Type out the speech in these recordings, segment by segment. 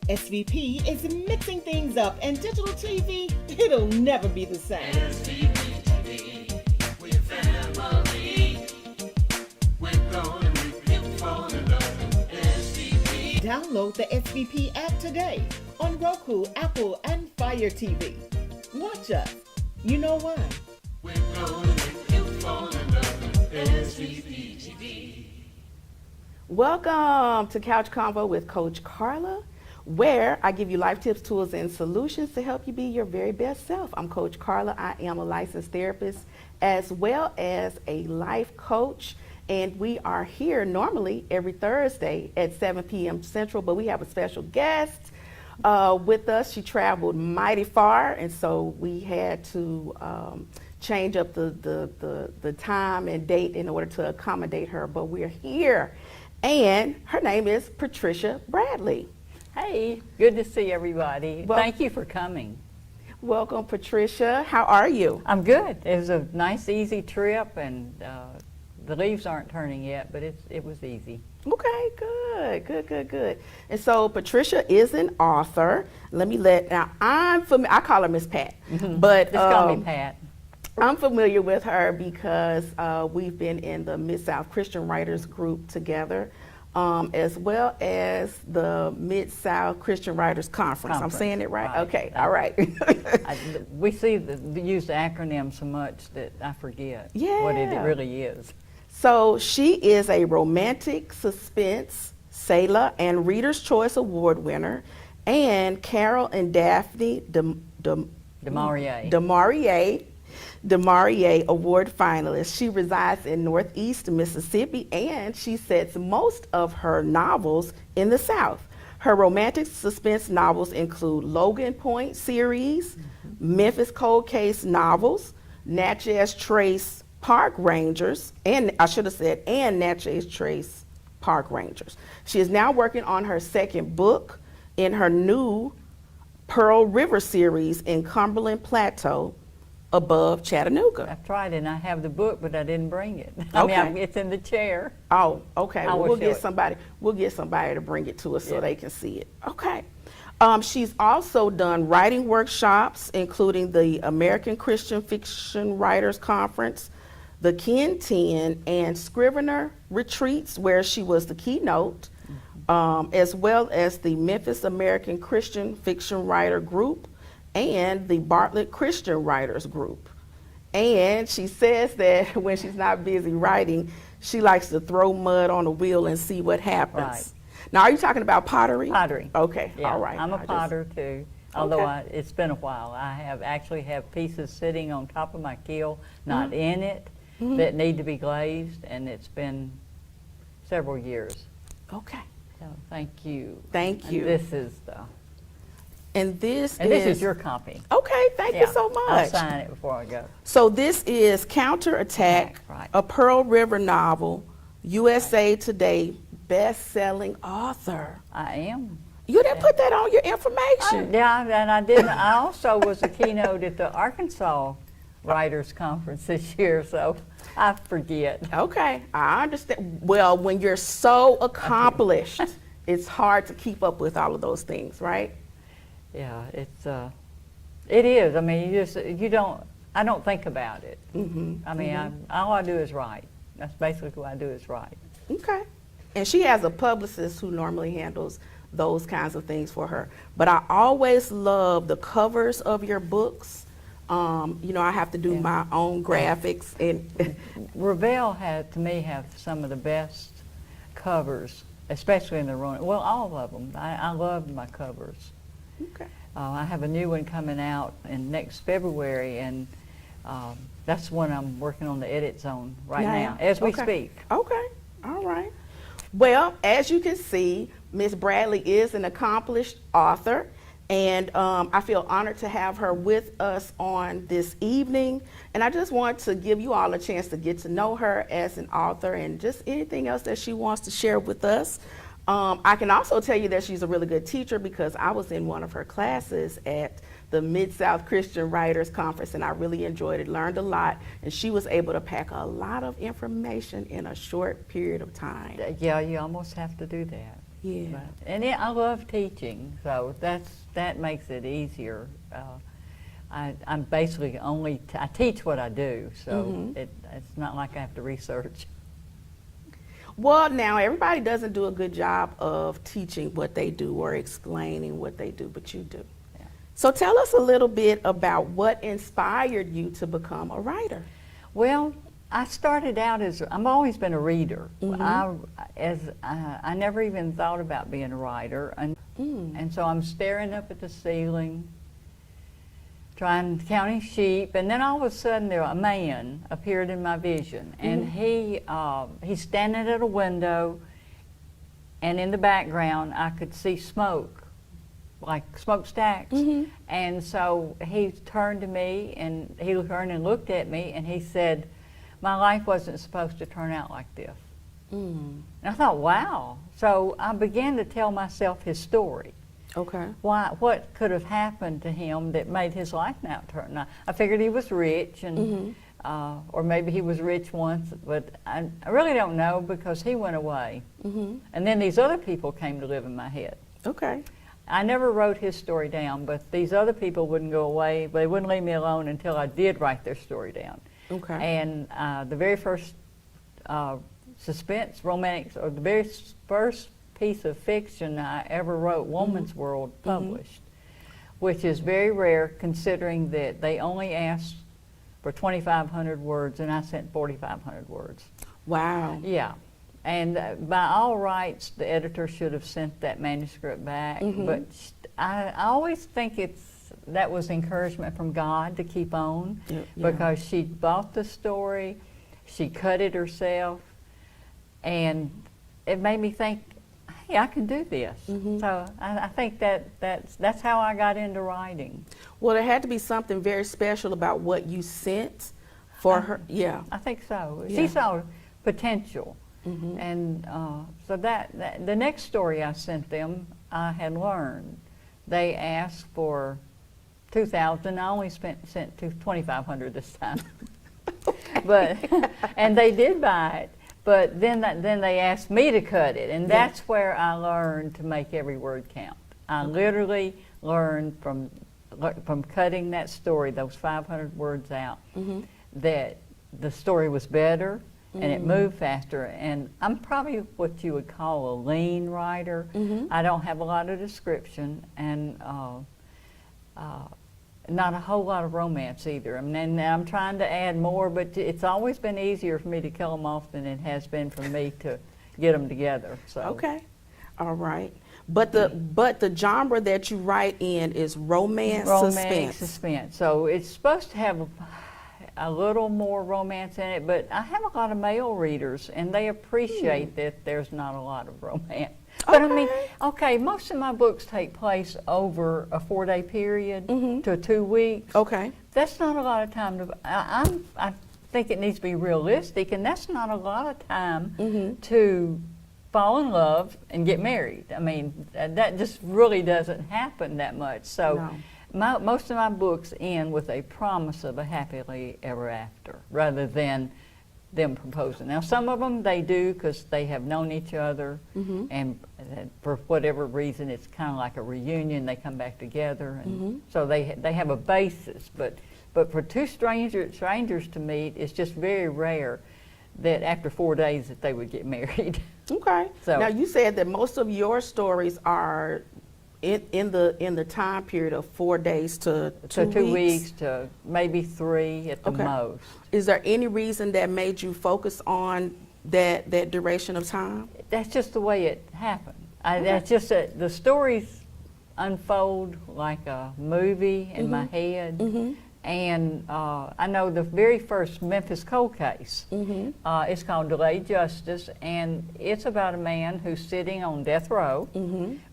SVP is mixing things up, and digital TV, it'll never be the same. We're family. We're gonna make you fall in love. SVP. Download the SVP app today on Roku, Apple, and Fire TV. Watch us. You know why? We're gonna make you fall in love. SVP TV. Welcome to Couch Convo with Coach Karla, where I give you life tips, tools, and solutions to help you be your very best self. I'm Coach Karla. I am a licensed therapist as well as a life coach, and we are here normally every Thursday at 7 p.m. Central, but we have a special guest with us. She traveled mighty far, and so we had to change up the time and date in order to accommodate her, but we're here, and her name is Patricia Bradley. Hey, good to see everybody. Well, thank you for coming. Welcome, Patricia. How are you? I'm good. It was a nice, easy trip, and the leaves aren't turning yet, but it was easy. Okay, good. And so Patricia is an author. I call her Miss Pat, but just call me Pat. I'm familiar with her because we've been in the Mid-South Christian Writers Group together. As well as the Mid-South Christian Writers Conference. I'm saying it right? Okay, all right. We use the acronym so much that I forget what it really is. So she is a romantic suspense, Selah, and Reader's Choice Award winner, and Carol and Daphne DeMaurier Award finalist. She resides in Northeast Mississippi, and she sets most of her novels in the South. Her romantic suspense novels include Logan Point series, Memphis Cold Case novels, Natchez Trace Park Rangers, and Natchez Trace Park Rangers. She is now working on her second book in her new Pearl River series in Cumberland Plateau, above Chattanooga. I've tried, and I have the book, but I didn't bring it. It's in the chair. Oh, okay. We'll get somebody to bring it to us so they can see it. Okay. She's also done writing workshops, including the American Christian Fiction Writers Conference, the Ken 10, and Scrivener Retreats, where she was the keynote, as well as the Memphis American Christian Fiction Writer Group, and the Bartlett Christian Writers Group. And she says that when she's not busy writing, she likes to throw mud on the wheel and see what happens. Right. Now, are you talking about pottery? Pottery. Okay, yeah, all right. I'm a potter too, although it's been a while. I actually have pieces sitting on top of my kiln, not in it, that need to be glazed, and it's been several years. Okay. So thank you. Thank you. And this is the... And this is your copy. Okay, thank you so much. I'll sign it before I go. So this is Counterattack, a Pearl River novel, USA Today best-selling author. I am. You didn't put that on your information. And I didn't. I also was a keynote at the Arkansas Writers Conference this year, so I forget. Okay, I understand. Well, when you're so accomplished, it's hard to keep up with all of those things, right? Yeah, it is. I mean, I don't think about it. I mean, all I do is write. That's basically what I do is write. Okay. And she has a publicist who normally handles those kinds of things for her. But I always love the covers of your books. I have to do my own graphics. And Revell to me, have some of the best covers, especially in the Ronin. Well, all of them. I love my covers. Okay. I have a new one coming out in next February, and that's one I'm working on the edits on right now, Now? as we Okay. speak. Okay, all right. Well, as you can see, Miss Bradley is an accomplished author, and I feel honored to have her with us on this evening. And I just want to give you all a chance to get to know her as an author and just anything else that she wants to share with us. I can also tell you that she's a really good teacher because I was in one of her classes at the Mid-South Christian Writers Conference, and I really enjoyed it, learned a lot, and she was able to pack a lot of information in a short period of time. Yeah, you almost have to do that. Yeah. And I love teaching, so that makes it easier. I'm basically I teach what I do, so it's not like I have to research. Well, now everybody doesn't do a good job of teaching what they do or explaining what they do, but you do. Yeah. So tell us a little bit about what inspired you to become a writer. Well, I started out I've always been a reader. I never even thought about being a writer, and so I'm staring up at the ceiling, counting sheep, and then all of a sudden a man appeared in my vision, and he's standing at a window, and in the background I could see smoke, like smokestacks, and so he turned to me, and he turned and looked at me, and he said, "My life wasn't supposed to turn out like this." And I thought, wow. So I began to tell myself his story. Okay. What could have happened to him that made his life not turn out? I figured he was rich, and or maybe he was rich once, but I really don't know because he went away. And then these other people came to live in my head. Okay. I never wrote his story down, but these other people wouldn't go away. They wouldn't leave me alone until I did write their story down. Okay. And the very first suspense, romantic, or the very first piece of fiction I ever wrote, Woman's World, published, which is very rare considering that they only asked for 2,500 words and I sent 4,500 words. Wow. Yeah. And by all rights, the editor should have sent that manuscript back, but I always think that was encouragement from God to keep on, because she bought the story, she cut it herself, and it made me think, hey, I can do this. So I think that's how I got into writing. Well, there had to be something very special about what you sent for her. Yeah. I think so. Yeah. She saw potential. And so that the next story I sent them, I had learned. They asked for 2,000. I only sent 2,500 this time. But and they did buy it. But then they asked me to cut it, and that's where I learned to make every word count. I literally learned from cutting that story, those 500 words out, that the story was better and it moved faster. And I'm probably what you would call a lean writer. I don't have a lot of description, and not a whole lot of romance either. I mean, and I'm trying to add more, but it's always been easier for me to kill them off than it has been for me to get them together. So Okay. All right. But the genre that you write in is romance suspense. So it's supposed to have a little more romance in it, but I have a lot of male readers, and they appreciate that there's not a lot of romance. But I mean, okay, most of my books take place over a 4-day period to 2 weeks. Okay. That's not a lot of time to. I think it needs to be realistic, and that's not a lot of time to fall in love and get married. I mean, that just really doesn't happen that much. So, most of my books end with a promise of a happily ever after, rather than them proposing. Now, some of them they do because they have known each other, and for whatever reason, it's kind of like a reunion. They come back together, and so they have a basis. But for two strangers to meet, it's just very rare that after 4 days that they would get married. Okay. So now you said that most of your stories are in the time period of 4 days to 2 weeks. 2 weeks to maybe 3 at the most. Is there any reason that made you focus on that duration of time? That's just the way it happened. That's just the stories unfold like a movie in my head, And I know the very first Memphis cold case, it's called Delayed Justice, and it's about a man who's sitting on death row,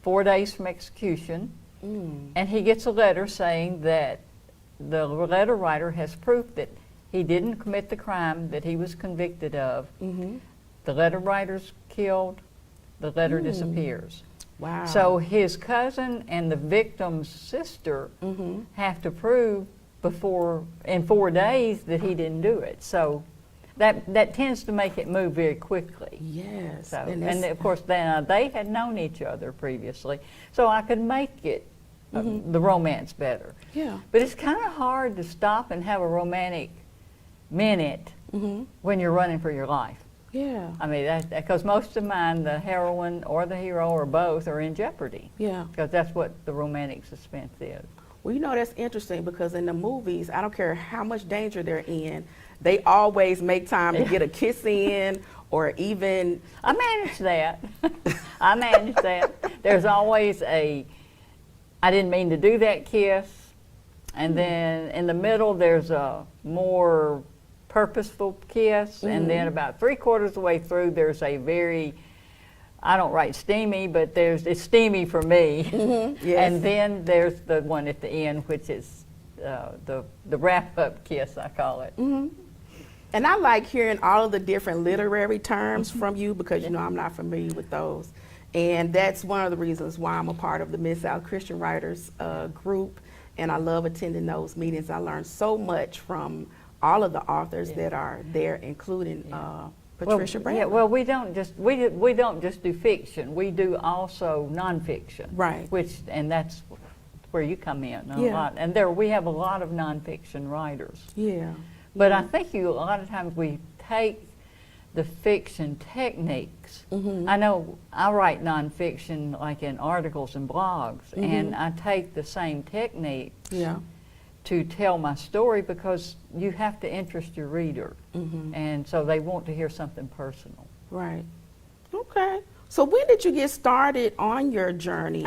4 days from execution, and he gets a letter saying that the letter writer has proof that he didn't commit the crime that he was convicted of. The letter writer's killed, the letter disappears. Wow. So his cousin and the victim's sister have to prove in 4 days that he didn't do it. So that tends to make it move very quickly. Yes. So, and of course they had known each other previously, so I could make it the romance better. Yeah. But it's kind of hard to stop and have a romantic minute when you're running for your life. Yeah. I mean, because most of mine, the heroine or the hero or both, are in jeopardy. Yeah. Because that's what the romantic suspense is. Well, you know, that's interesting because in the movies, I don't care how much danger they're in, they always make time to get a kiss in or even... I manage that. I manage that. There's always I didn't mean to do that kiss. And then in the middle, there's a more purposeful kiss. And then about 3/4 of the way through, there's a very... I don't write steamy, but it's steamy for me. Yes. And then there's the one at the end, which is the wrap-up kiss, I call it. And I like hearing all of the different literary terms from you because, you know, I'm not familiar with those. And that's one of the reasons why I'm a part of the Mid-South Christian Writers group. And I love attending those meetings. I learned so much from all of the authors that are there, including Patricia Brown. Yeah, well, we don't just do fiction. We do also nonfiction. Right. And that's where you come in a Yeah. lot. And we have a lot of nonfiction writers. Yeah. But I think a lot of times we take the fiction techniques. I know I write nonfiction like in articles and blogs, and I take the same techniques to tell my story because you have to interest your reader. And so they want to hear something personal. Right. Okay. So when did you get started on your journey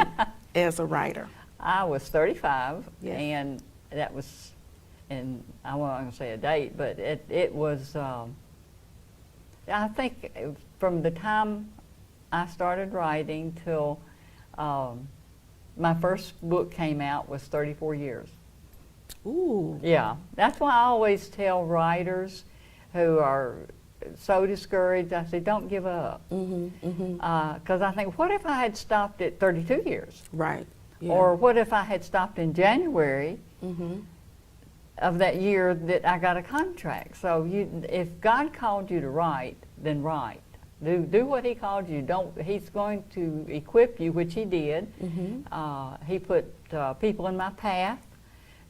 as a writer? I was 35, Yes. and that was, and I wasn't going to say a date, but it was, I think from the time I started writing till my first book came out was 34 years. Ooh. Yeah, that's why I always tell writers who are so discouraged, I say, don't give up. Because I think, what if I had stopped at 32 years? Right. Yeah. Or what if I had stopped in January of that year that I got a contract? So if God called you to write, then write. Do what He called you. He's going to equip you, which He did. He put people in my path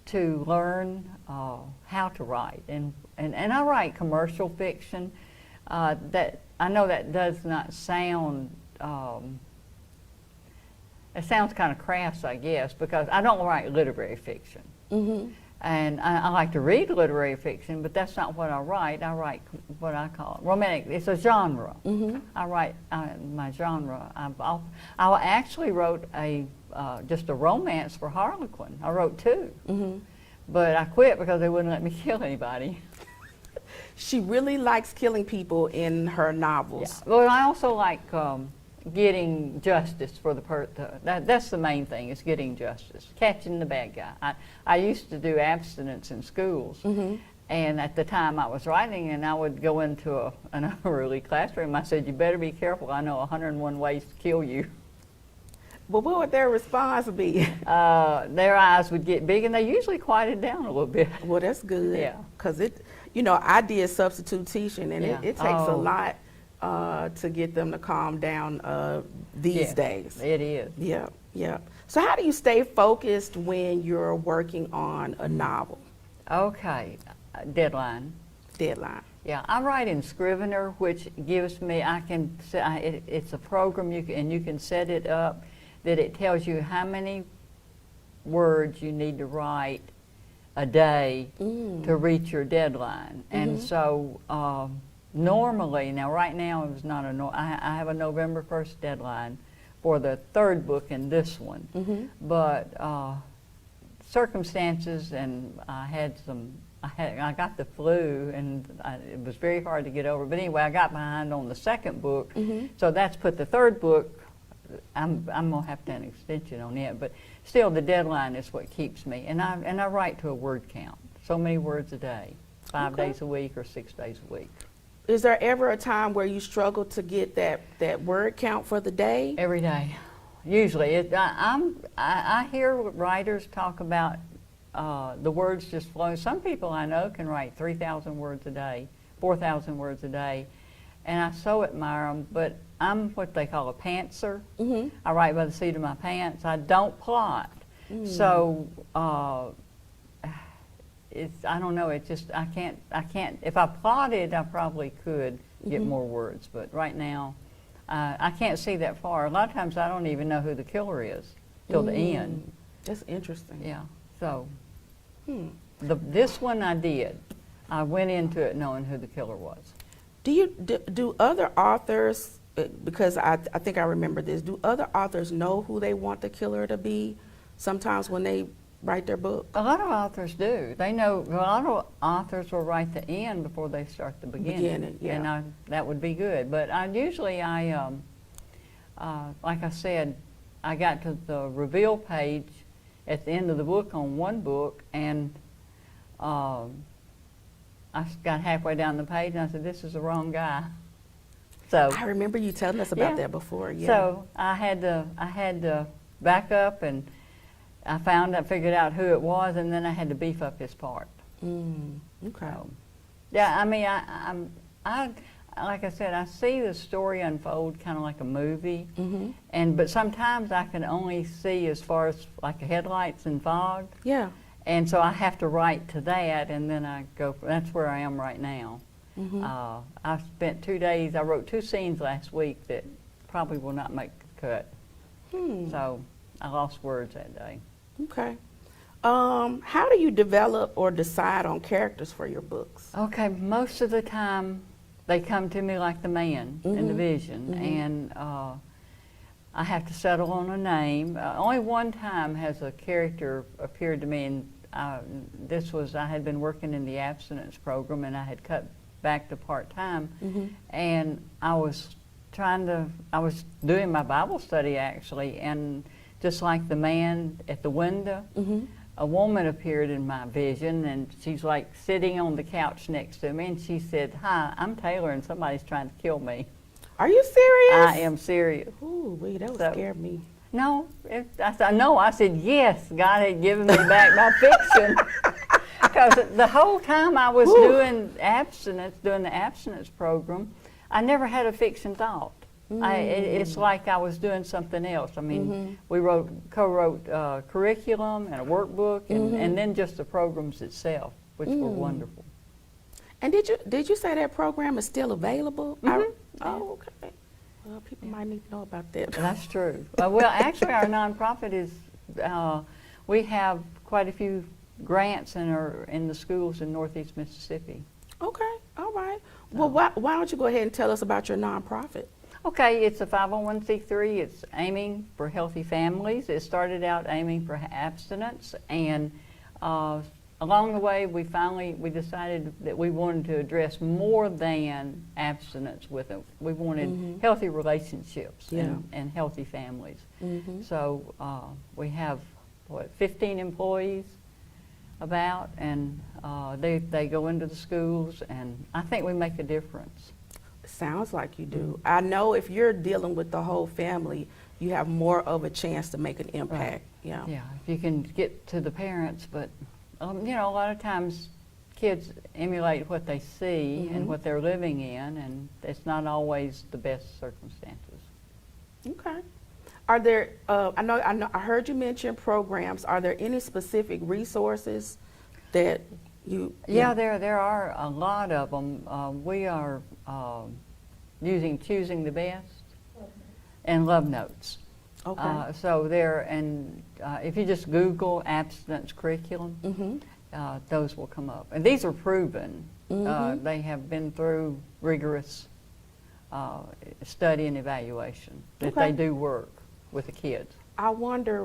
to learn how to write, and I write commercial fiction. That I know that does not sound. It sounds kind of crass, I guess, because I don't write literary fiction. And I like to read literary fiction, but that's not what I write. I write what I call romantic. It's a genre. I write my genre. I actually wrote just a romance for Harlequin. I wrote 2, but I quit because they wouldn't let me kill anybody. She really likes killing people in her novels. Yeah. Well, I also like getting justice for that's the main thing, is getting justice, catching the bad guy. I used to do abstinence in schools, and at the time I was writing, and I would go into an early classroom. I said, you better be careful, I know 101 ways to kill you. Well, what would their response be? Their eyes would get big, and they usually quieted down a little bit. Well, that's good. Yeah. Because I did substitute teaching, and it takes a lot to get them to calm down these days. It is. Yeah, yeah. So how do you stay focused when you're working on a novel? Okay, deadline. Deadline. Yeah, I write in Scrivener, which gives me, it's a program you can set it up that it tells you how many words you need to write a day to reach your deadline. And so normally, now right now it's not I have a November 1st deadline for the 3rd book in this one. But circumstances, and I got the flu, and it was very hard to get over. But anyway, I got behind on the second book, so that's put the third book. I'm gonna have to have an extension on it, but still, the deadline is what keeps me. And I write to a word count, so many words a day, 5 days a week or 6 days a week. Is there ever a time where you struggle to get that word count for the day? Every day, usually. I hear writers talk about the words just flowing. Some people I know can write 3,000 words a day, 4,000 words a day, and I so admire them, but I'm what they call a pantser. I write by the seat of my pants. I don't plot. So I don't know, it's just, I can't, if I plotted, I probably could get more words, but right now, I can't see that far. A lot of times I don't even know who the killer is till the end. That's interesting. Yeah, so, this one I did. I went into it knowing who the killer was. Do other authors, because I think I remember this, do other authors know who they want the killer to be sometimes when they write their book? A lot of authors do. They know, a lot of authors will write the end before they start the beginning. Yeah. And that would be good. But usually like I said, I got to the reveal page at the end of the book on one book, and I got halfway down the page and I said, this is the wrong guy. So I remember you telling us about that before. Yeah. So I had to back up, and I figured out who it was, and then I had to beef up his part. Okay. So, yeah, I mean, I like I said, I see the story unfold kind of like a movie, but sometimes I can only see as far as like headlights and fog. Yeah. And so I have to write to that, and then I go. That's where I am right now. I spent 2 days. I wrote 2 scenes last week that probably will not make the cut. So I lost words that day. Okay. How do you develop or decide on characters for your books? Okay, most of the time they come to me like the man in the vision, and I have to settle on a name. Only one time has a character appeared to me, and I had been working in the abstinence program, and I had cut back to part-time, and I was doing my Bible study actually, and just like the man at the window, a woman appeared in my vision, and she's like sitting on the couch next to me, and she said, "Hi, I'm Taylor, and somebody's trying to kill me." Are you serious? I am serious. Ooh, wait, that would scare me. No, I said, no. I said, yes, God had given me back my fiction. Because the whole time I was doing the abstinence program, I never had a fiction thought. It's like I was doing something else. I mean, we co-wrote curriculum and a workbook, and then just the programs itself, which were wonderful. And did you say that program is still available? Oh, okay. Well, people might need to know about that. That's true. Well, actually, our nonprofit is, we have quite a few grants in the schools in Northeast Mississippi. Okay, all right. Well, why don't you go ahead and tell us about your nonprofit? Okay, it's a 501c3. It's aiming for healthy families. It started out aiming for abstinence, and along the way, we decided that we wanted to address more than abstinence with it. We wanted healthy relationships and healthy families. So we have, 15 employees about, and they go into the schools, and I think we make a difference. Sounds like you do. I know if you're dealing with the whole family, you have more of a chance to make an impact. Right. Yeah. Yeah, if you can get to the parents, but you know, a lot of times kids emulate what they see and what they're living in, and it's not always the best circumstances. Okay. Are there? I heard you mention programs. Are there any specific resources that you? Yeah, there are a lot of them. We are using Choosing the Best and Love Notes. Okay. So there, and if you just Google abstinence curriculum, those will come up. And these are proven. They have been through rigorous study and evaluation that they do work with the kids. I wonder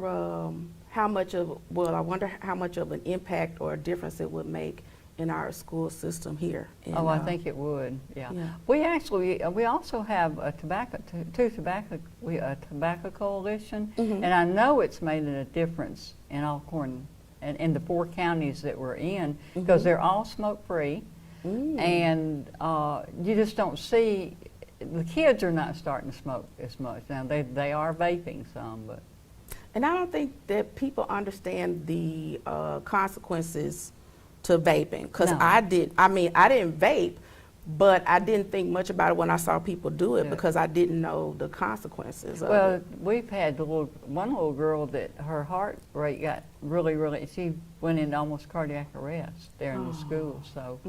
how much of an impact or a difference it would make in our school system here. Oh, I think it would. Yeah. Yeah. We also have a tobacco coalition, Mhm. and I know it's made a difference in Alcorn and in the 4 counties that we're in, because they're all smoke free, and you just don't see the kids are not starting to smoke as much now. They are vaping some, but. And I don't think that people understand the consequences to vaping, because No. I didn't vape, but I didn't think much about it when I saw people do it Yeah. because I didn't know the consequences of Well, it. we've had one little girl that her heart rate got really, she went into almost cardiac arrest there in the school. So,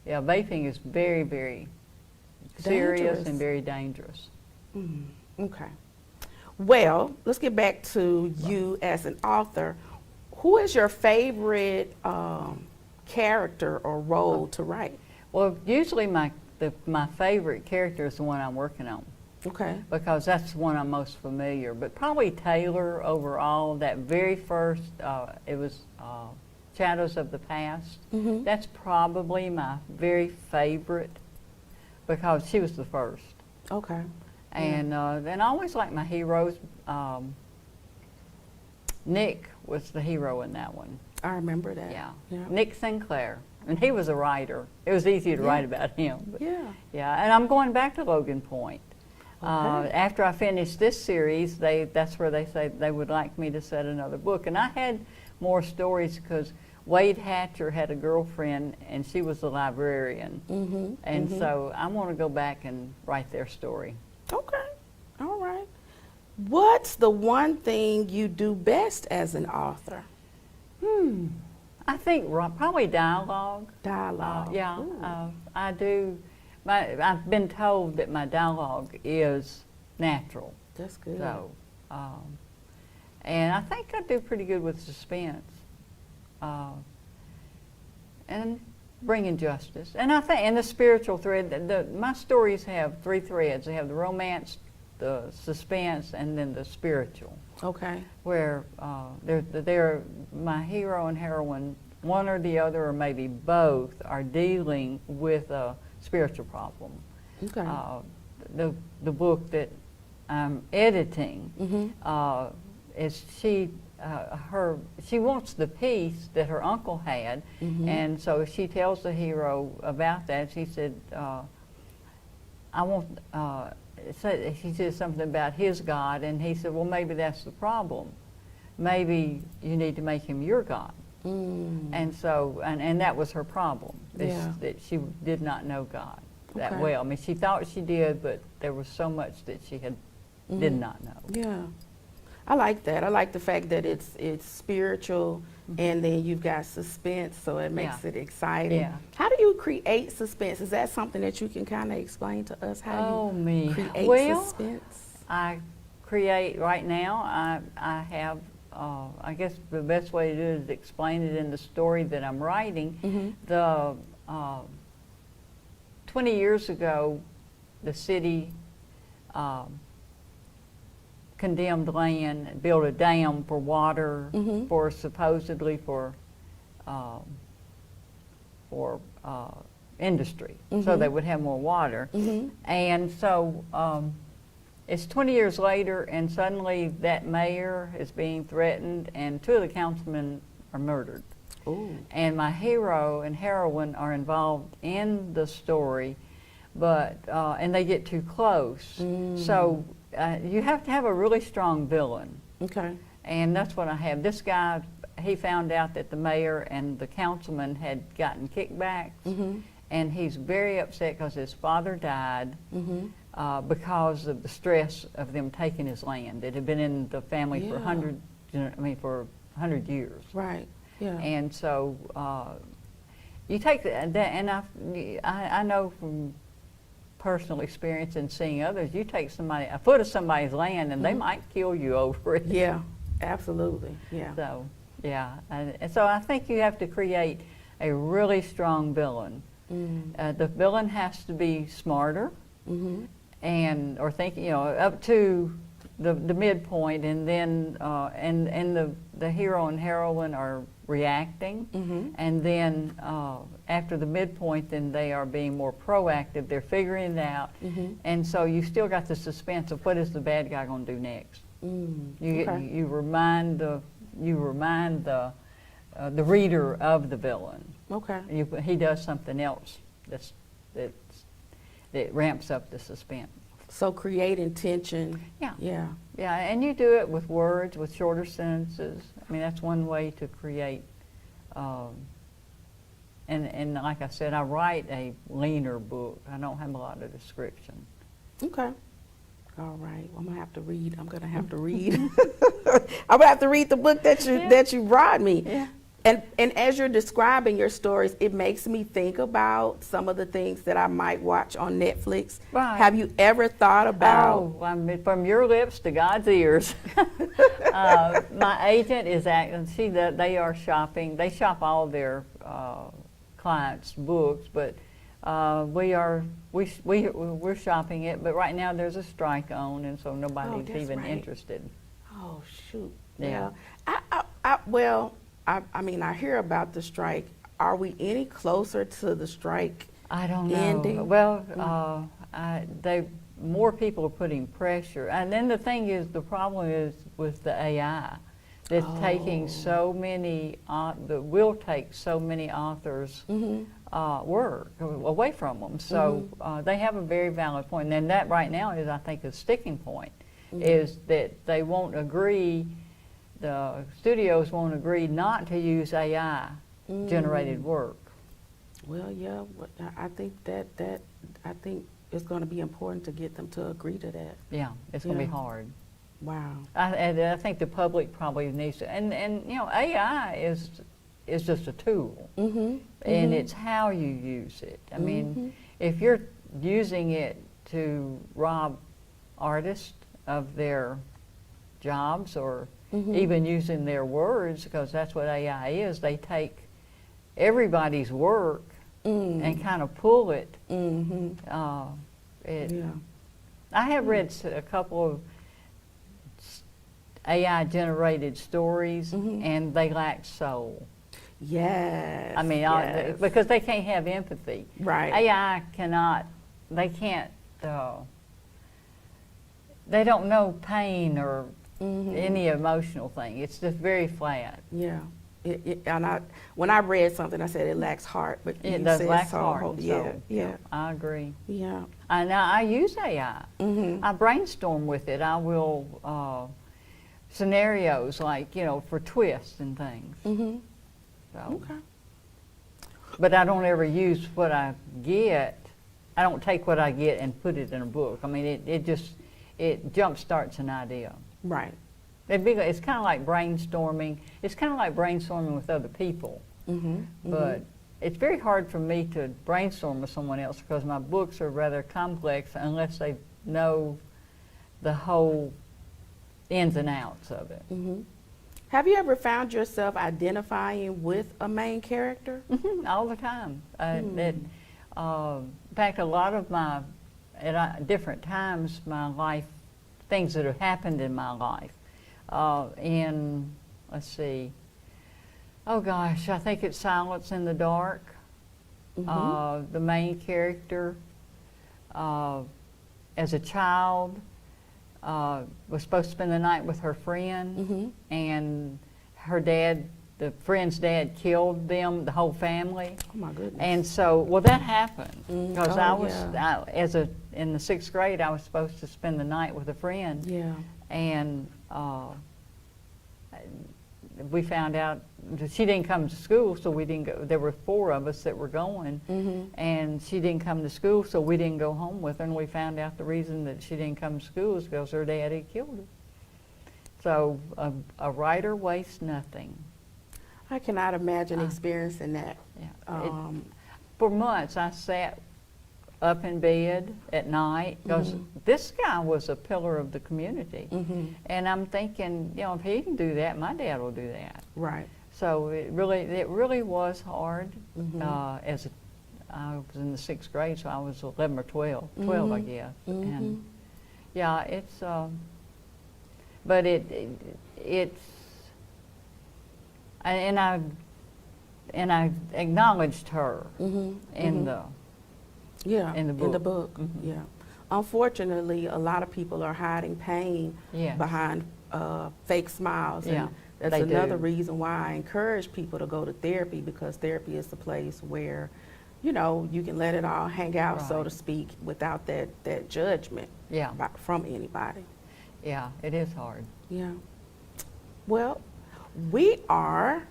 yeah, vaping is very, very serious Dangerous. and very dangerous. Okay. Well, let's get back to you as an author. Who is your favorite character or role to write? Well, usually my favorite character is the one I'm working on, Okay. because that's the one I'm most familiar. But probably Taylor overall. That very first, it was Shadows of the Past. That's probably my very favorite because she was the first. Okay. And then I always like my heroes. Nick was the hero in that one. I remember that. Yeah. Yeah. Nick Sinclair. And he was a writer. It was easy to write about him. But Yeah. yeah, and I'm going back to Logan Point. Okay. After I finish this series, that's where they say they would like me to set another book. And I had more stories because Wade Hatcher had a girlfriend, and she was a librarian. And so I want to go back and write their story. Okay. All right. What's the one thing you do best as an author? I think probably dialogue. Dialogue. Yeah, Ooh. I do. I've been told that my dialogue is natural. That's good. So, and I think I do pretty good with suspense, and bringing justice. And I think, and the spiritual thread. My stories have 3 threads. They have the romance, the suspense, and then the spiritual. Okay. Where they're my hero and heroine, one or the other, or maybe both, are dealing with a spiritual problem. Okay. The book that I'm editing is she wants the peace that her uncle had, and so she tells the hero about that. She said, "I want." She said something about his God, and he said, "Well, maybe that's the problem. Maybe you need to make him your God." And so, and that was her problem, that she did not know God that well. I mean, she thought she did, but there was so much that she did not know. Yeah. I like that. I like the fact that it's spiritual, and then you've got suspense, so it makes it exciting. Yeah. How do you create suspense? Is that something that you can kind of explain to us? How you create suspense? I create right now. I have. I guess the best way to do it is explain it in the story that I'm writing. The 20 years ago, the city condemned land, built a dam for water, for supposedly for industry, so they would have more water. And so it's 20 years later, and suddenly that mayor is being threatened, and 2 of the councilmen are murdered. Ooh. And my hero and heroine are involved in the story, but and they get too close. So you have to have a really strong villain. Okay. And that's what I have. This guy, he found out that the mayor and the councilman had gotten kickbacks, and he's very upset because his father died because of the stress of them taking his land. It had been in the family for 100 years. Right. Yeah. And so you take that, and I know from personal experience and seeing others, you take a foot of somebody's land, and they might kill you over it. Yeah. Absolutely. Yeah. So, yeah, and so I think you have to create a really strong villain. The villain has to be smarter, or think, up to the midpoint, and then the hero and heroine are reacting, and then after the midpoint, then they are being more proactive. They're figuring it out, and so you still got the suspense of what is the bad guy going to do next. You remind the reader of the villain. Okay. He does something else that ramps up the suspense. So creating tension. Yeah. Yeah. Yeah, and you do it with words, with shorter sentences. I mean, that's one way to create. And like I said, I write a leaner book. I don't have a lot of description. Okay. All right. Well, I'm gonna have to read. I'm gonna have to read. I'm gonna have to read the book that you brought me. Yeah. And as you're describing your stories, it makes me think about some of the things that I might watch on Netflix. Right. Have you ever thought about? Oh, I mean, from your lips to God's ears. My agent is they are shopping. They shop all their clients' books, but we're shopping it. But right now there's a strike on, and so nobody's even interested. Oh shoot! Yeah. I mean, I hear about the strike. Are we any closer to the strike? I don't know. Ending? Well, more people are putting pressure, and then the problem is with the AI that's taking so many will take so many authors' work away from them. So they have a very valid point, and that right now is, I think, a sticking point, is that they won't agree. The studios won't agree not to use AI generated work. Well, yeah, I think I think it's going to be important to get them to agree to that. Yeah, it's going to be hard. Wow. I think the public probably needs to, and you know, AI is just a tool, and it's how you use it. I mean, if you're using it to rob artists of their jobs, or even using their words, because that's what AI is. They take everybody's work and kind of pull it. I have read a couple of AI-generated stories, and they lack soul. Yes. I mean, because they can't have empathy. Right. AI cannot. They can't. They don't know pain or any emotional thing. It's just very flat. Yeah. When I read something, I said it lacks heart, but It you does said lack soul. heart. Yeah. I agree. Yeah. And I use AI. I brainstorm with it. I will scenarios, like, you know, for twists and things. So. Okay. But I don't ever use what I get. I don't take what I get and put it in a book. I mean, it jump starts an idea. Right. It's kind of like brainstorming. It's kind of like brainstorming with other people. But it's very hard for me to brainstorm with someone else, because my books are rather complex unless they know the whole ins and outs of it. Have you ever found yourself identifying with a main character? All the time. In fact, a lot of at different times, my life, things that have happened in my life. Let's see, oh gosh, I think it's Silence in the Dark. The main character, as a child, was supposed to spend the night with her friend, and her dad, the friend's dad, killed them, the whole family. Oh my goodness. And so, well, that happened because in the 6th grade, I was supposed to spend the night with a friend. Yeah. And we found out that she didn't come to school, so we didn't go. There were 4 of us that were going, and she didn't come to school, so we didn't go home with her. And we found out the reason that she didn't come to school is because her dad had killed her. So a writer wastes nothing. I cannot imagine experiencing that. Yeah. For months, I sat up in bed at night, because this guy was a pillar of the community. And I'm thinking, you know, if he can do that, my dad will do that. Right. So it really was hard. I was in the 6th grade, so I was 11 or 12, I guess. And yeah, but it's and I acknowledged her in the book. Yeah. Unfortunately, a lot of people are hiding pain behind fake smiles. And that's another reason why I encourage people to go to therapy, because therapy is the place where, you know, you can let it all hang out, so to speak, without that judgment from anybody. Yeah, it is hard. Yeah. Well, we are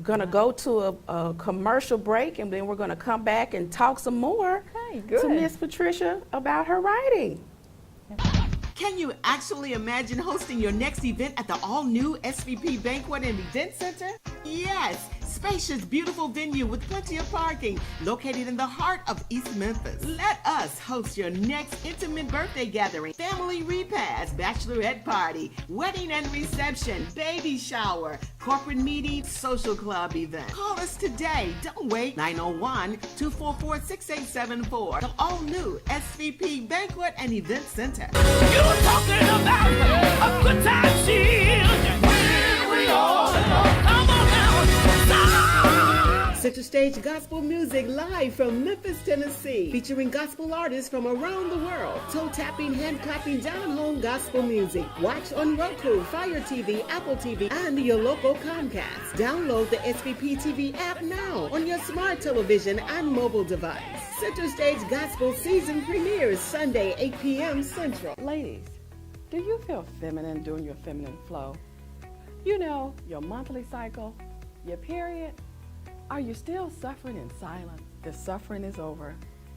going to go to a commercial break, and then we're going to come back and talk some more to Miss Patricia about her writing. Can you actually imagine hosting your next event at the all-new SVP Banquet and Event Center? Yes, spacious, beautiful venue with plenty of parking, located in the heart of East Memphis. Let us host your next intimate birthday gathering, family repast, bachelorette party, wedding and reception, baby shower, corporate meeting, social club event. Call us today. Don't wait. 901-244-6874. The all-new SVP Banquet and Event Center. You're talking about a good time, children. When we all come on now. Center Stage Gospel Music live from Memphis, Tennessee, featuring gospel artists from around the world. Toe-tapping, hand-clapping, down-home gospel music. Watch on Roku, Fire TV, Apple TV, and your local Comcast. Download the SVP TV app now on your smart television and mobile device. Center Stage Gospel season premieres Sunday, 8 p.m. Central. Ladies, do you feel feminine during your feminine flow? You know, your monthly cycle, your period? Are you still suffering in silence? The suffering is over.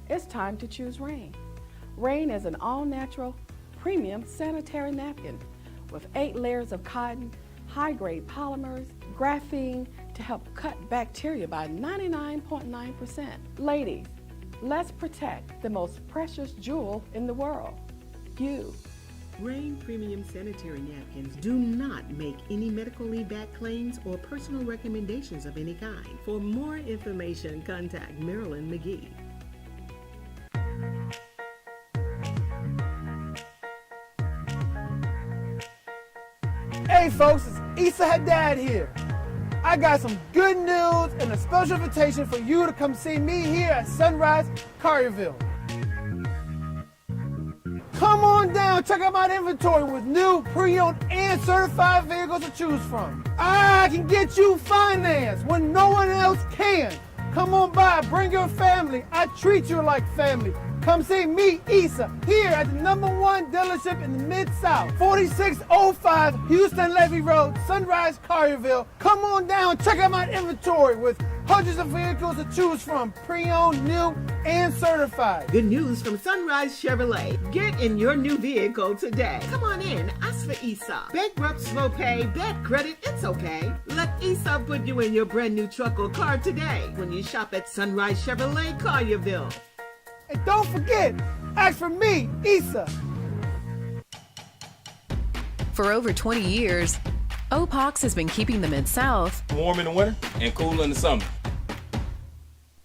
It's time to choose Rain. Rain is an all-natural, premium sanitary napkin with 8 layers of cotton, high-grade polymers, graphene to help cut bacteria by 99.9%. Ladies, let's protect the most precious jewel in the world, you. Rain Premium Sanitary Napkins do not make any medically backed claims or personal recommendations of any kind. For more information, contact Marilyn McGee. Hey folks, it's Issa Haddad here. I got some good news and a special invitation for you to come see me here at Sunrise Collierville. Come on down, check out my inventory with new, pre-owned, and certified vehicles to choose from. I can get you financed when no one else can. Come on by, bring your family. I treat you like family. Come see me, Issa, here at the #1 dealership in the Mid-South, 4605 Houston Levy Road, Sunrise Collierville. Come on down, check out my inventory with hundreds of vehicles to choose from, pre-owned, new, and certified. Good news from Sunrise Chevrolet. Get in your new vehicle today. Come on in, ask for Issa. Bankrupt, slow pay, bad credit, it's okay. Let Issa put you in your brand new truck or car today when you shop at Sunrise Chevrolet Collierville. And don't forget, ask for me, Issa. For over 20 years, OPOX has been keeping the Mid-South warm in the winter and cool in the summer.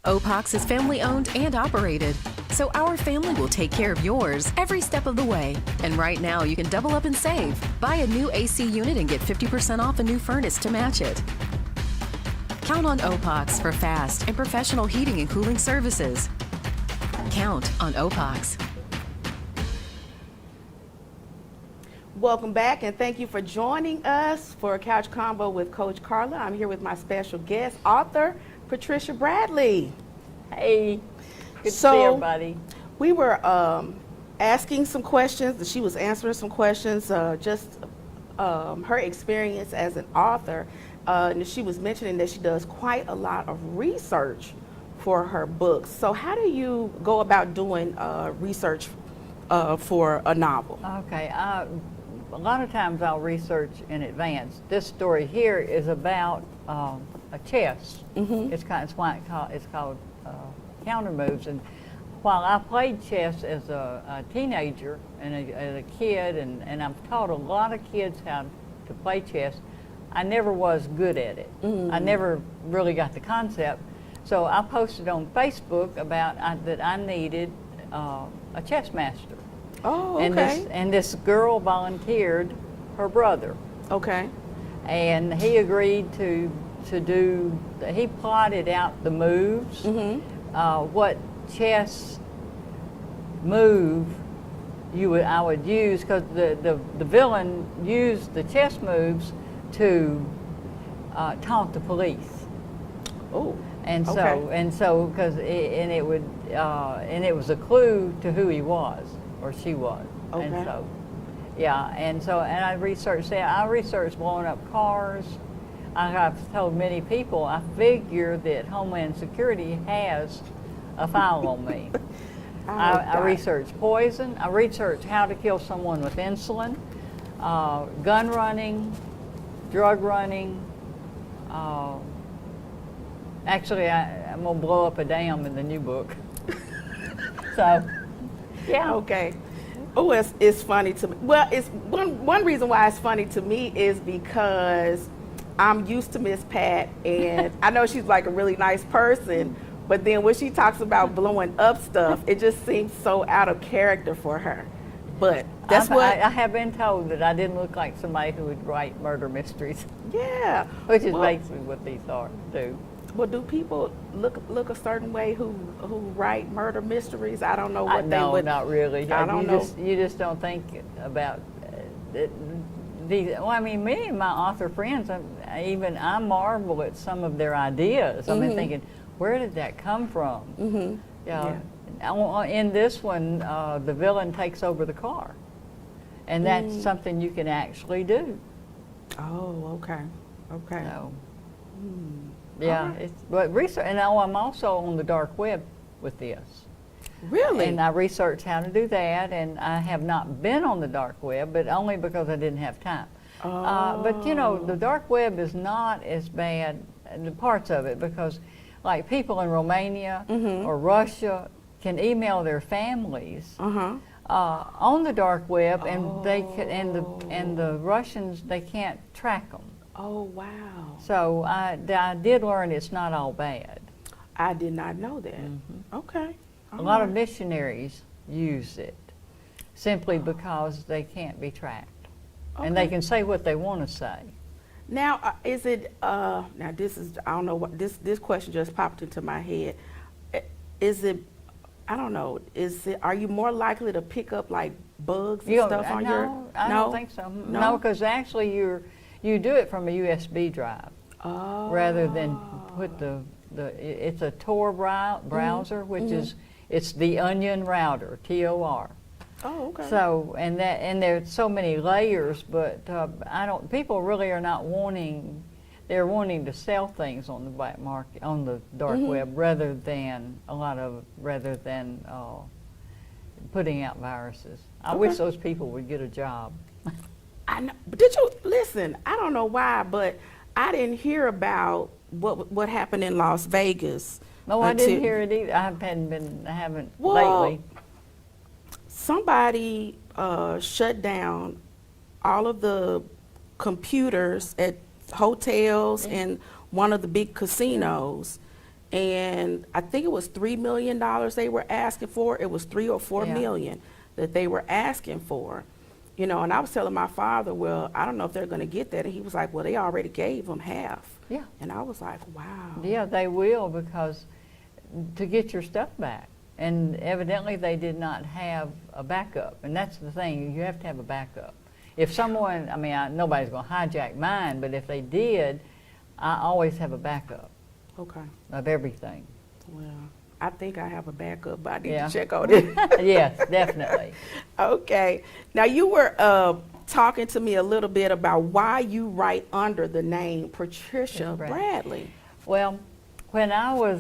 OPOX is family owned and operated, so our family will take care of yours every step of the way. And right now you can double up and save. Buy a new AC unit and get 50% off a new furnace to match it. Count on OPOX for fast and professional heating and cooling services. Count on OPOX. Welcome back, and thank you for joining us for a Couch Convo with Coach Karla. I'm here with my special guest, author Patricia Bradley. Hey, good to see everybody. We were asking some questions, and she was answering some questions, just her experience as an author. And she was mentioning that she does quite a lot of research for her books. So how do you go about doing research for a novel? Okay, a lot of times I'll research in advance. This story here is about a chess. It's why it's called Counter Moves. And while I played chess as a teenager and as a kid, and I've taught a lot of kids how to play chess, I never was good at it. I never really got the concept. So I posted on Facebook about that I needed a chess master. Oh, okay. And this girl volunteered her brother. Okay. And he agreed to do, he plotted out the moves, what chess move I would use, because the villain used the chess moves to taunt the police. Oh. And so, okay. because it would, and it was a clue to who he was or she was. Okay. And so, yeah, and I researched that. I researched blowing up cars. I've told many people, I figure that Homeland Security has a file on me. I researched poison. I researched how to kill someone with insulin, gun running, drug running. Actually, I'm going to blow up a dam in the new book. So, yeah. Okay. Oh, it's funny to me. Well, it's one reason why it's funny to me is because I'm used to Miss Pat, and I know she's like a really nice person, but then when she talks about blowing up stuff, it just seems so out of character for her. But that's what I have been told, that I didn't look like somebody who would write murder mysteries. Yeah. Which is basically what these are, too. Well, do people look a certain way who write murder mysteries? I don't know what they would. No, not really. I don't know. You just don't think about these. Well, I mean, many of my author friends, I marvel at some of their ideas. I've been thinking, where did that come from? Yeah. In this one, the villain takes over the car, and that's something you can actually do. Oh, okay. Okay. So, yeah, but research, and I'm also on the dark web with this. Really? And I researched how to do that, and I have not been on the dark web, but only because I didn't have time. But you know, the dark web is not as bad, the parts of it, because like people in Romania or Russia can email their families on the dark web, and they can, and the Russians, they can't track them. Oh, wow. So I did learn it's not all bad. I did not know that. Okay. A lot of missionaries use it simply because they can't be tracked. And they can say what they want to say. Now, is it, now this is, I don't know what, this question just popped into my head. Is it, I don't know, are you more likely to pick up like bugs and stuff on your? No, I don't think so. No, because actually you do it from a USB drive rather than put it's a Tor browser, which is, it's the Onion router, Tor. Oh, okay. So, and there's so many layers, but people really are not wanting, they're wanting to sell things on the black market, on the dark web, rather than putting out viruses. I wish those people would get a job. I know, but did you listen? I don't know why, but I didn't hear about what happened in Las Vegas. No, I didn't hear it either. I haven't lately. Somebody shut down all of the computers at hotels and one of the big casinos, and I think it was $3 million they were asking for. It was 3 or 4 million that they were asking for. You know, and I was telling my father, well, I don't know if they're going to get that. And he was like, well, they already gave them half. Yeah. And I was like, wow. Yeah, they will, because to get your stuff back. And evidently they did not have a backup. And that's the thing, you have to have a backup. If someone, I mean, nobody's going to hijack mine, but if they did, I always have a backup. Okay. Of everything. Well, I think I have a backup, but I need to check on it. Yes, definitely. Okay. Now, you were talking to me a little bit about why you write under the name Patricia Bradley. Well, when I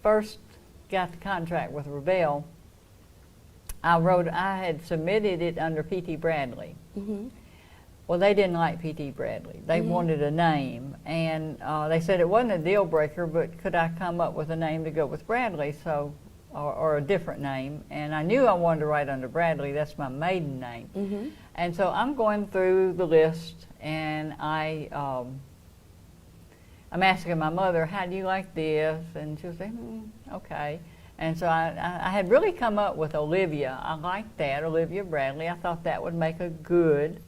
first got the contract with Rebel, I had submitted it under P.T. Bradley. Well, they didn't like P.T. Bradley. They wanted a name, and they said it wasn't a deal breaker, but could I come up with a name to go with Bradley, or a different name? And I knew I wanted to write under Bradley. That's my maiden name. And so I'm going through the list, and I'm asking my mother, how do you like this? And she'll say, okay. And so I had really come up with Olivia. I liked that, Olivia Bradley. I thought that would make a good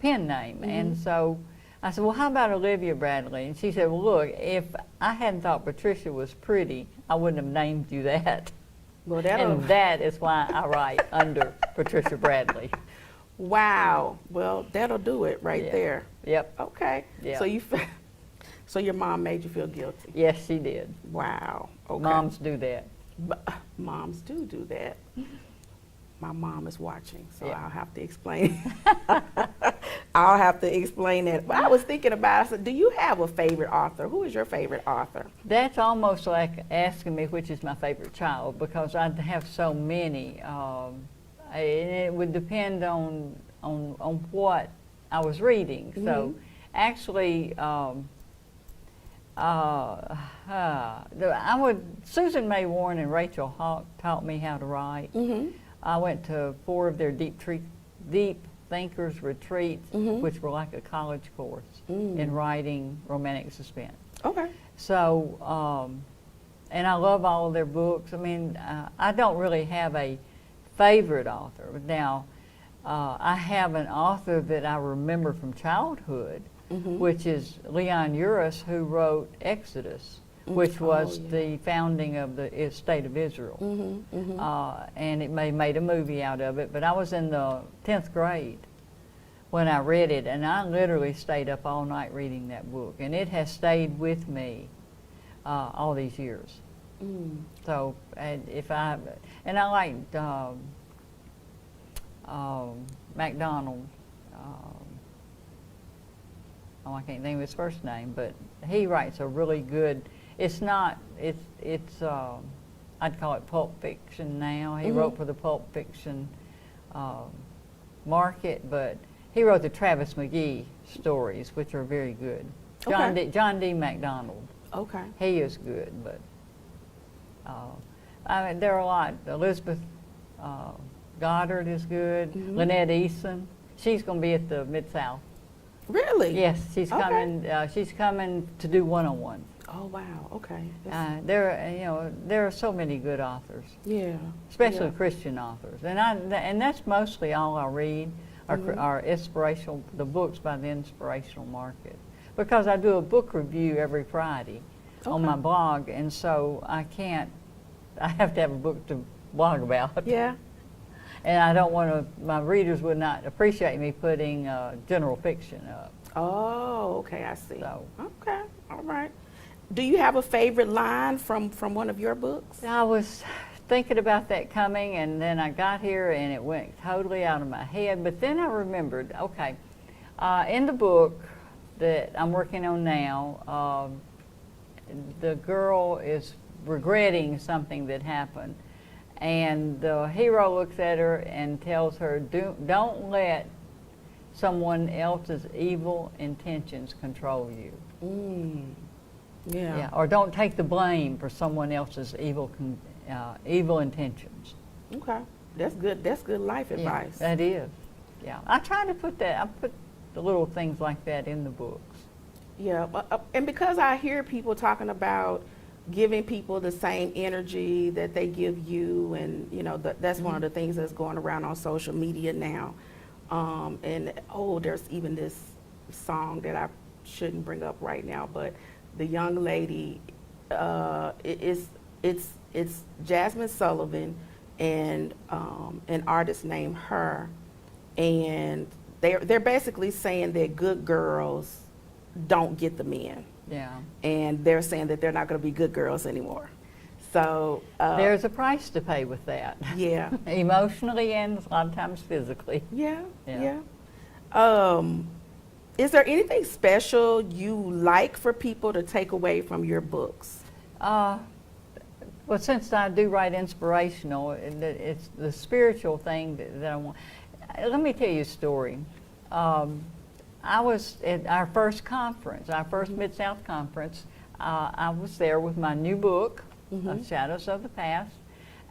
pen name. And so I said, well, how about Olivia Bradley? And she said, well, look, if I hadn't thought Patricia was pretty, I wouldn't have named you that. Well, And that is why I write under Patricia Bradley. Wow. Well, that'll do it right Yeah. there. Yep. Okay. Yeah. So your mom made you feel guilty. Yes, she did. Wow. Okay. Moms do that. Moms do that. My mom is watching, so Yeah. I'll have to explain. I'll have to explain that. But I was thinking about, I said, do you have a favorite author? Who is your favorite author? That's almost like asking me which is my favorite child, because I have so many. And it would depend on what I was reading. So actually, Susan May Warren and Rachel Hawk taught me how to write. I went to 4 of their deep thinkers retreats, which were like a college course in writing romantic suspense. Okay. So, and I love all of their books. I mean, I don't really have a favorite author. Now, I have an author that I remember from childhood, which is Leon Uris, who wrote Exodus, which was the founding of the state of Israel. And it made a movie out of it, but I was in the 10th grade when I read it, and I literally stayed up all night reading that book, and it has stayed with me all these years. So, and I liked MacDonald. I can't think of his first name, but he writes a really good. It's I'd call it pulp fiction now. He wrote for the pulp fiction market, but he wrote the Travis McGee stories, which are very good. John D. MacDonald. Okay. He is good, but I mean, there are a lot. Elizabeth Goddard is good. Lynette Eason. She's going to be at the Mid-South. Really? Yes, she's Okay. coming. She's coming to do one-on-one. Oh wow. Okay. There are so many good authors, Yeah. especially Yeah. Christian authors, and that's mostly all I read are inspirational. The books by the Inspirational Market, because I do a book review every Friday on my blog, and so I have to have a book to blog about. Yeah. And I don't want to. My readers would not appreciate me putting general fiction up. Oh, okay. I see. So. Okay. All right. Do you have a favorite line from one of your books? I was thinking about that coming, and then I got here and it went totally out of my head. But then I remembered, okay, in the book that I'm working on now, the girl is regretting something that happened. And the hero looks at her and tells her, don't let someone else's evil intentions control you. Yeah. Or don't take the blame for someone else's evil intentions. Okay. That's good. That's good life advice. That is. Yeah. I try to put that. I put the little things like that in the books. Yeah. And because I hear people talking about giving people the same energy that they give you, and that's one of the things that's going around on social media now. And there's even this song that I shouldn't bring up right now, but the young lady, it's Jasmine Sullivan and an artist named Her, and they're basically saying that good girls don't get the men. Yeah. And they're saying that they're not going to be good girls anymore. So there's a price to pay with that. Yeah. Emotionally and a lot of times physically. Yeah. Yeah. Is there anything special you like for people to take away from your books? Well, since I do write inspirational, it's the spiritual thing that I want. Let me tell you a story. I was at our first conference, our first Mid-South conference. I was there with my new book, Shadows of the Past,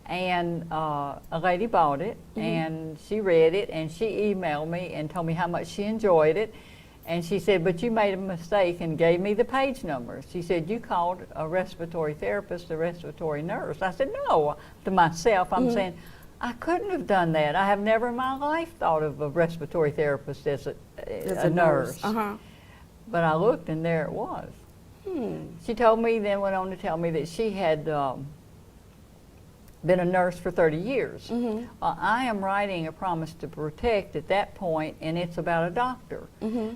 and a lady bought it, and she read it, and she emailed me and told me how much she enjoyed it. And she said, but you made a mistake, and gave me the page numbers. She said, you called a respiratory therapist a respiratory nurse. I said, no, to myself, I'm saying, I couldn't have done that. I have never in my life thought of a respiratory therapist as a nurse. But I looked, and there it was. She told me, then went on to tell me that she had been a nurse for 30 years. I am writing A Promise to Protect at that point, and it's about a doctor.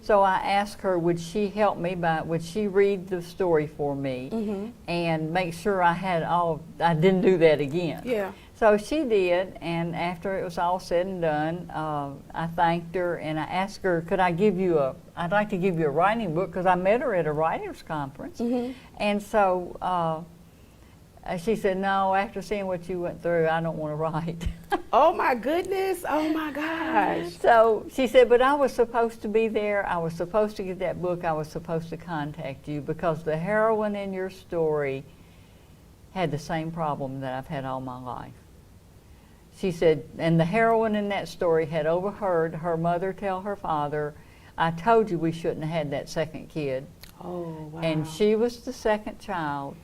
So I asked her, would she help me would she read the story for me and make sure I had I didn't do that again. Yeah. So she did, and after it was all said and done, I thanked her, and I asked her, could I give you I'd like to give you a writing book, because I met her at a writers conference. And so she said, no, after seeing what you went through, I don't want to write. Oh my goodness, oh my gosh. So she said, but I was supposed to be there, I was supposed to get that book, I was supposed to contact you, because the heroine in your story had the same problem that I've had all my life. She said, and the heroine in that story had overheard her mother tell her father, I told you we shouldn't have had that second kid. Oh, wow. And she was the second child,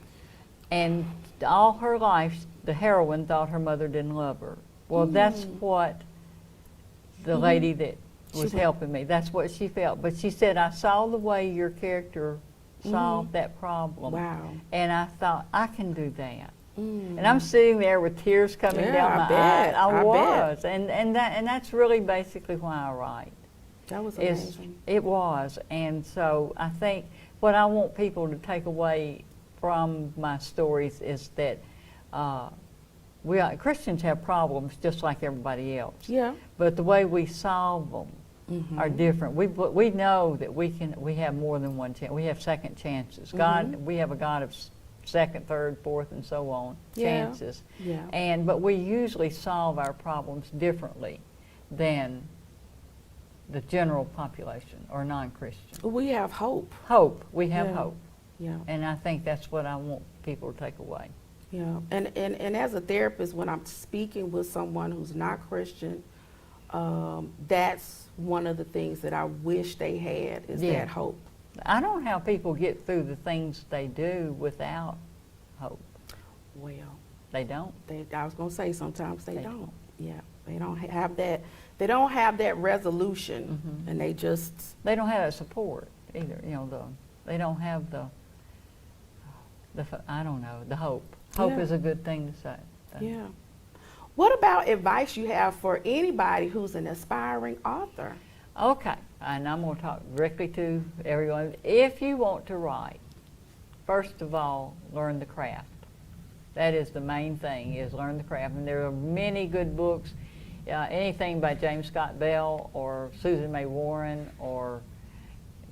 and all her life, the heroine thought her mother didn't love her. Well, that's what the lady that was helping me, that's what she felt. But she said, I saw the way your character solved that problem. Wow. And I thought, I can do that. And I'm sitting there with tears coming down my eyes. I was. And that's really basically why I write. That was amazing. It was. And so I think what I want people to take away from my stories is that Christians have problems just like everybody else. Yeah. But the way we solve them are different. We know that we have more than one chance. We have second chances. We have a God of second, third, fourth, and so on chances. Yeah. But we usually solve our problems differently than the general population or non-Christian. We have hope. We have hope. Yeah. And I think that's what I want people to take away. Yeah. And as a therapist, when I'm speaking with someone who's not Christian, that's one of the things that I wish they had is that hope. I don't know how people get through the things they do without hope. Well, they don't. I was going to say sometimes they don't. Yeah, they don't have that. They don't have that resolution, and they don't have that support either. They don't have the I don't know, the hope. Hope is a good thing to say. Yeah. What about advice you have for anybody who's an aspiring author? Okay, and I'm going to talk directly to everyone. If you want to write, first of all, learn the craft. That is the main thing, is learn the craft. And there are many good books, anything by James Scott Bell or Susan May Warren or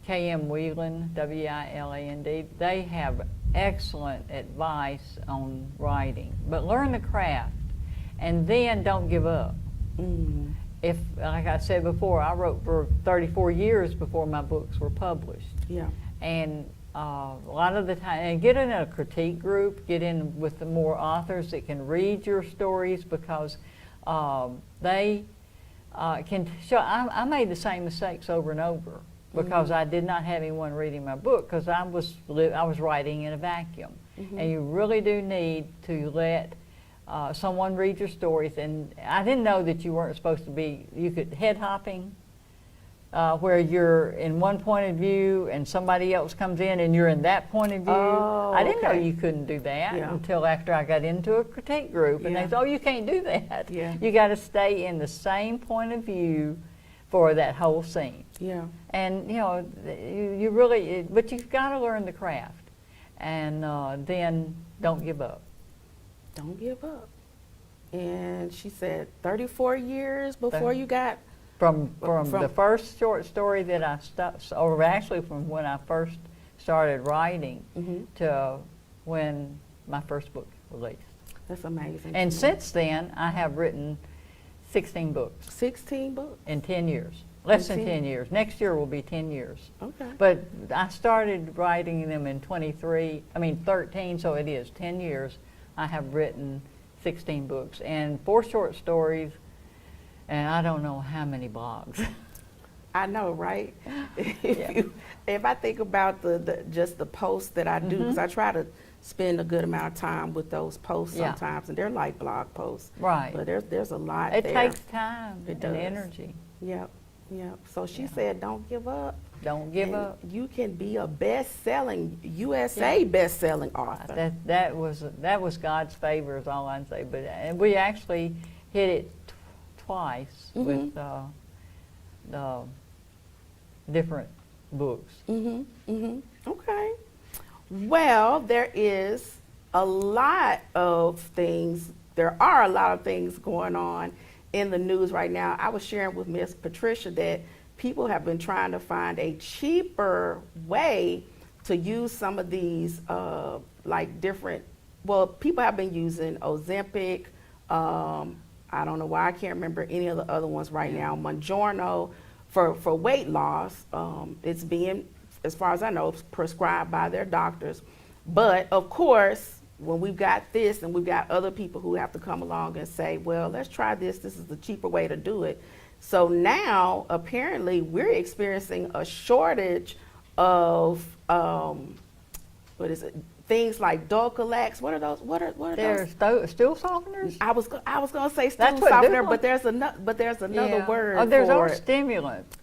K.M. Whelan, W-I-L-A-N-D. They have excellent advice on writing. But learn the craft, and then don't give up. If, like I said before, I wrote for 34 years before my books were published. Yeah. And a lot of the time, and get in a critique group, get in with the more authors that can read your stories, because they can show. I made the same mistakes over and over because I did not have anyone reading my book, because I was writing in a vacuum. And you really do need to let someone read your stories. And I didn't know that you weren't supposed to be, you could head hopping, where you're in one point of view and somebody else comes in and you're in that point of view. I didn't know you couldn't do that until after I got into a critique group, and they said, oh, you can't do that. You got to stay in the same point of view for that whole scene. And you really, but you've got to learn the craft, and then don't give up. Don't give up. And she said 34 years before you got... From the first short story that I or actually from when I first started writing to when my first book released. That's amazing. And since then, I have written 16 books. 16 books? In 10 years. Less than 10 years. Next year will be 10 years. Okay. But I started writing them in 13, so it is 10 years. I have written 16 books and 4 short stories, and I don't know how many blogs. I know, right? If I think about just the posts that I do, because I try to spend a good amount of time with those posts sometimes, and they're like blog posts. Right. But there's a lot It there. takes time It and does. energy. Yep. So she said, don't give up. Don't give And up. You can be a best-selling, USA best-selling author. That was God's favor is all I'd say. But and we actually hit it twice with the different books. Okay. Well, there is a lot of things. There are a lot of things going on in the news right now. I was sharing with Miss Patricia that people have been trying to find a cheaper way to use some of these people have been using Ozempic. I don't know why I can't remember any of the other ones right now. Mounjaro for weight loss. It's being, as far as I know, prescribed by their doctors. But of course, when we've got this and we've got other people who have to come along and say, well, let's try this. This is the cheaper way to do it. So now, apparently, we're experiencing a shortage of, things like Dulcolax. What are those? What are They're those? stool softeners? I was gonna say stool That's what softener, Dulcolax- but there's another Yeah. word. Oh, there's for all it. stimulants.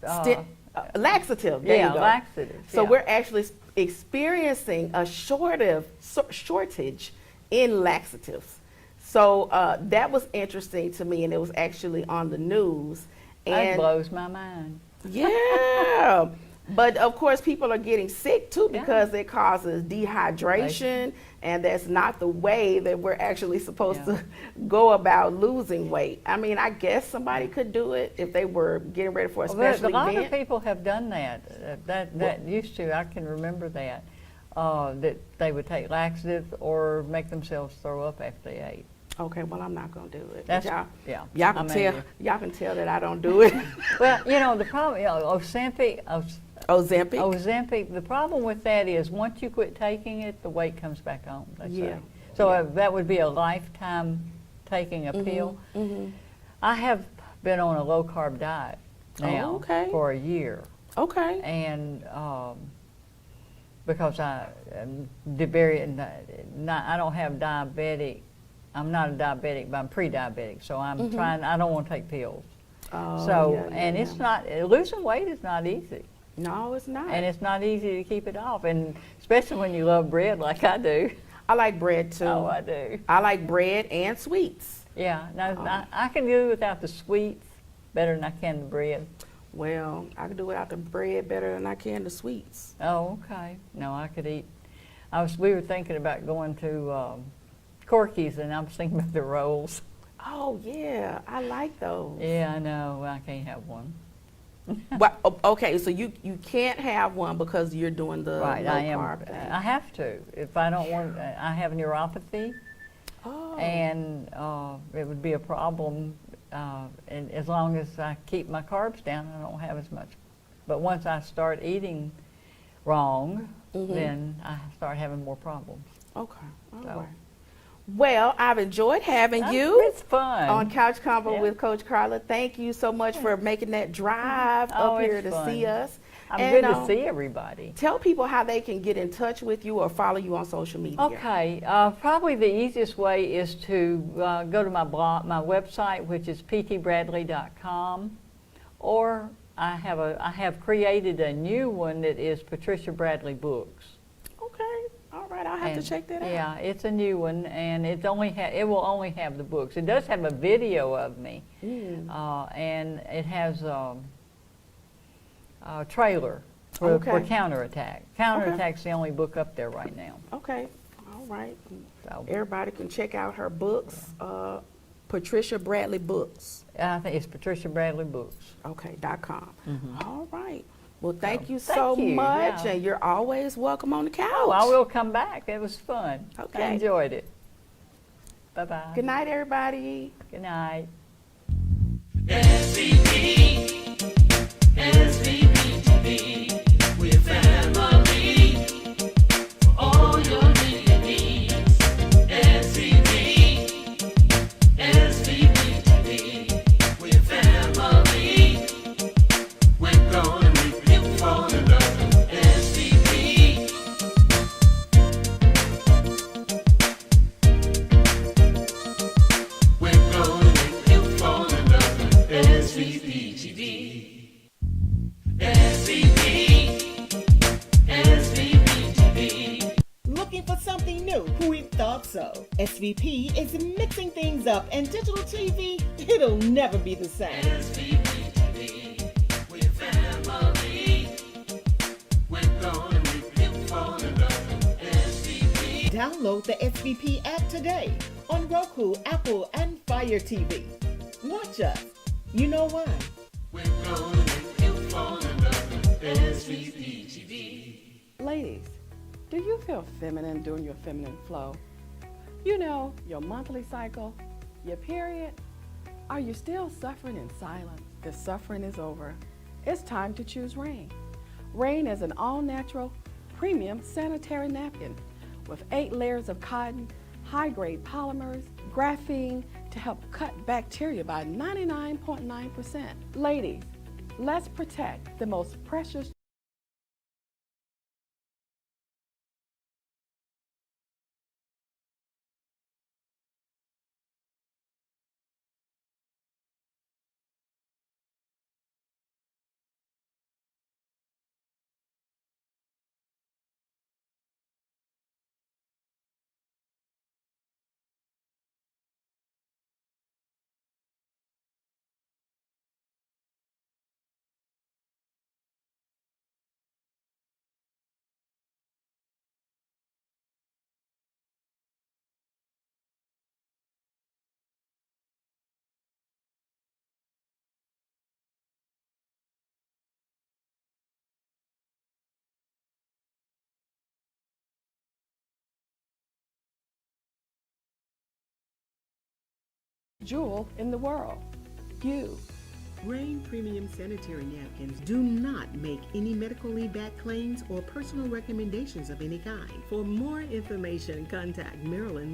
Laxative. There you go. Laxatives. So yeah. we're actually experiencing a shortage in laxatives. So that was interesting to me, and it was actually on the news. That And blows my mind. yeah. But of course, people are getting sick too Yeah. because it causes dehydration, and that's not the way that we're actually supposed to go about losing weight. I mean, I guess somebody could do it if they were getting ready for a Well, special a lot event. of people have done that. That used to. I can remember that. That they would take laxatives or make themselves throw up after they ate. Okay, well, I'm not gonna do it. That's Y'all, yeah. y'all can I mean, tell. Y'all can tell that I don't do it. Well, the problem, Ozempic. Ozempic. The problem with that is once you quit taking it, the weight comes back on. They Yeah. say. So that would be a lifetime taking a pill. I have been on a low carb diet now for a year, Okay. and because I don't have diabetic. I'm not a diabetic, but I'm pre-diabetic, so I'm trying. I don't want to take pills. Oh, So yeah, and yeah. it's not losing weight is not easy. No, it's not. And it's not easy to keep it off, and especially when you love bread like I do. I like bread too. Oh, I do. I like bread and sweets. Yeah, no, I can do without the sweets better than I can the bread. Well, I can do without the bread better than I can the sweets. Oh, okay. No, I could eat. We were thinking about going to Corky's, and I was thinking about the rolls. Oh yeah, I like those. Yeah, I know. I can't have one. Well, okay, so you can't have one because you're doing the Right, low I am. carb thing. I have to. If I don't want, I have neuropathy. Oh. And it would be a problem, and as long as I keep my carbs down, I don't have as much. But once I start eating wrong, then I start having more problems. Okay, all So. right. Well, I've enjoyed having you It's fun. on Couch Convo Yeah. with Coach Karla. Thank you so much for making that drive Oh, up here it's to fun. see us. I'm And, good to see everybody. Tell people how they can get in touch with you or follow you on social media. Okay, probably the easiest way is to go to my website, which is ptbradley.com, or I have created a new one that is Patricia Bradley Books. Okay, all right, I'll have to check that out. Yeah, it's a new one, and it will only have the books. It does have a video of me, and it has a trailer for Counterattack. Counterattack's the only book up there right now. Okay, all right. So Everybody can check out her books, Patricia Bradley Books. I think it's Patricia Bradley Books. Okay, .com. All right. Well, thank you thank so you, much, yeah. and you're always welcome on the couch. Oh, I will come back. It was fun. Okay. I enjoyed it. Bye-bye. Good night, everybody. Good night. SVP, SVP, we're family for all your needs. SVP, SVP, we're family. We're growing. SVP is mixing things up, and digital TV, it'll never be the same. Download the SVP app today on Roku, Apple, and Fire TV. Watch us. You know why? Ladies, do you feel feminine during your feminine flow? You know, your monthly cycle, your period? Are you still suffering in silence? The suffering is over. It's time to choose Rain. Rain is an all-natural, premium sanitary napkin with 8 layers of cotton, high-grade polymers, graphene to help cut bacteria by 99.9%. Ladies, let's protect the most precious jewel in the world, you. Rain Premium Sanitary Napkins do not make any medically backed claims or personal recommendations of any kind. For more information, contact Marilyn